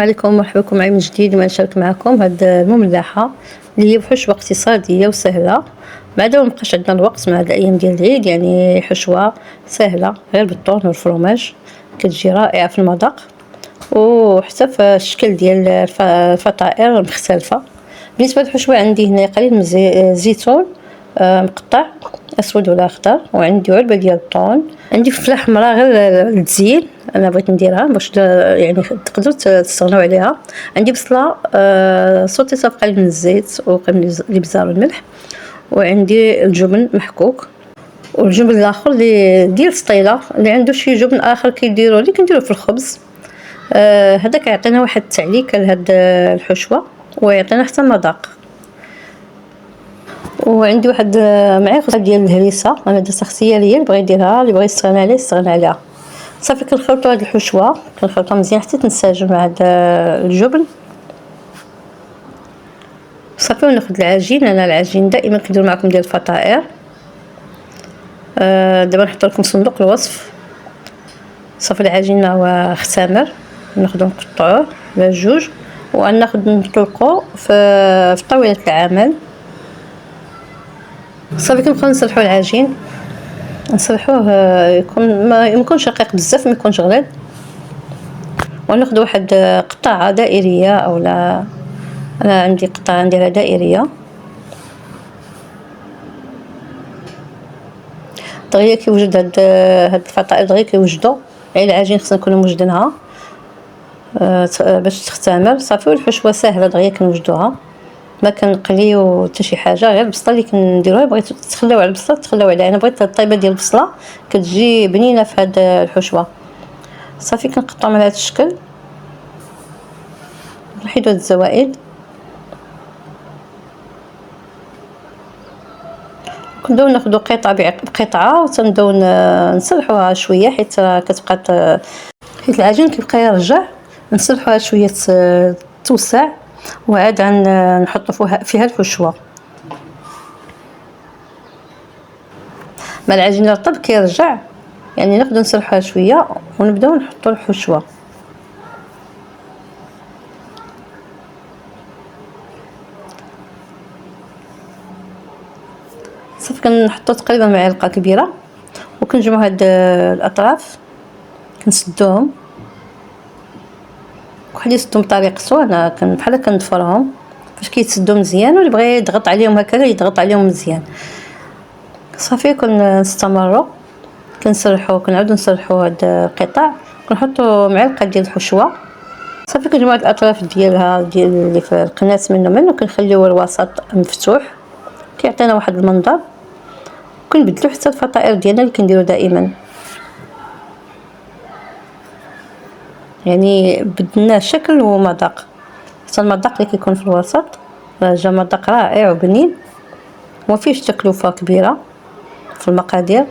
عليكم، مرحبا بكم معي من جديد. ما نشارك معكم هاد المملحه اللي هي بحشوه اقتصاديه وسهله. بعدا مبقاش عندنا الوقت مع هاد الايام ديال العيد، يعني حشوه سهله غير بالطون والفرماج، كتجي رائعه في المذاق وحتى في الشكل ديال الفطائر مختلفه. بالنسبه للحشوه عندي هنا قليل من الزيتون مقطع اسود ولا اخضر، وعندي علبه ديال الطون، عندي فلفله حمراء غير للتزيين انا بغيت نديرها باش يعني تقدروا تستغنوا عليها. عندي بصله صوتيتها بقليل من الزيت وقليل من الابزار والملح، وعندي الجبن محكوك، والجبن الاخر اللي ديال سطيله اللي عنده شي جبن اخر كيديروا اللي كنديروا في الخبز. هذا كيعطينا واحد التعليكه لهاد الحشوه ويعطينا حتى مذاق. وعندي واحد معلقه ديال الهريسه انا درتها اختياريه، اللي بغى يديرها اللي بغى يستغنى عليه يستغنى عليها. صافي كنخلطوا هاد الحشوه، كنخلطها مزيان حتى تنسجم مع هاد الجبن. صافي وناخذ العجين، انا العجين دائما كندير معكم ديال الفطائر. دابا نحط لكم صندوق الوصف. صافي العجين هو اختمر، ناخذو نقطعوه على جوج وناخذ نطلقو في طاوله العمل. صافي كنبقاو نصلحوا العجين، نصلحوه يكون ما يكونش رقيق بزاف ما يكونش غليظ، وناخذ واحد قطعه دائريه او لا، انا عندي قطعه نديرها دائريه دغيا كيوجد هاد الفطائر دغيا كيوجدوا، غير العجين خصنا نكونوا موجدينها باش تختمر. صافي والحشوه سهله دغيا كنوجدوها، ما كنقليو حتى شي حاجه، غير البصله اللي كنديروها. بغيتو تخليو على البصله تخليو عليها، انا بغيت الطيبه ديال البصله كتجي بنينه في هاد الحشوه. صافي كنقطعهم على هذا الشكل، نحيدو هاد الزوائد، كنبداو ناخذ قطعه بقطعه وتنبداو نصلحوها شويه حيت كتبقى حيت العجين كيبقى يرجع، نصلحوها شويه توسع وعاد نحطوا فيها الحشوه. مع العجين الرطب كيرجع، يعني ناخذ نصلحوها شويه ونبداو نحطوا الحشوه. صافي كنحطوا تقريبا معلقه كبيره وكنجمعوا هاد الاطراف كنسدوهم، وحد يسدهم بطريقته. انا بحال كنضفرهم باش كيتسدوا مزيان، واللي بغى يضغط عليهم هكذا يضغط عليهم مزيان. صافي كنستمروا كنسرحوا، كنعاودوا نسرحوا هاد القطع، كنحطوا معلقه ديال الحشوه. صافي كنجمعوا الاطراف ديالها ديال اللي في القناص منه كنخليوه الوسط مفتوح كيعطينا واحد المنظر. كنبدلو حتى الفطائر ديالنا اللي كنديرو دائما، يعني بدلنا شكل ومذاق. حتى المذاق اللي كيكون في الوسط جا مذاق رائع وبنين، وما فيهش تكلفه كبيره في المقادير.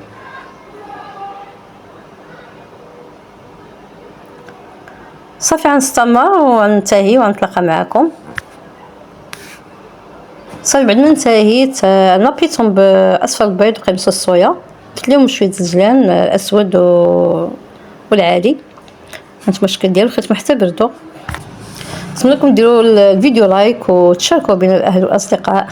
صافي غنستمر وننتهي ونتلاقى معكم. صافي بعد ما انتهيت نبيتهم باصفر البيض وقرمش الصويا، درت لهم شويه زجلان الاسود والعادي، هانتوما الشكل ديالو خيتهم حتى بردوا. نتمنى لكم ديروا الفيديو لايك وتشاركوا بين الاهل والاصدقاء.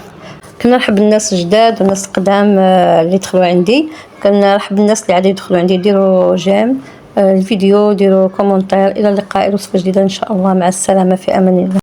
كنرحب الناس الجداد والناس القدام اللي دخلوا عندي، كنرحب الناس اللي عادي يدخلوا عندي. ديروا جيم الفيديو، ديروا كومونتير. الى اللقاء، الى وصفه جديده ان شاء الله. مع السلامه، في امان الله.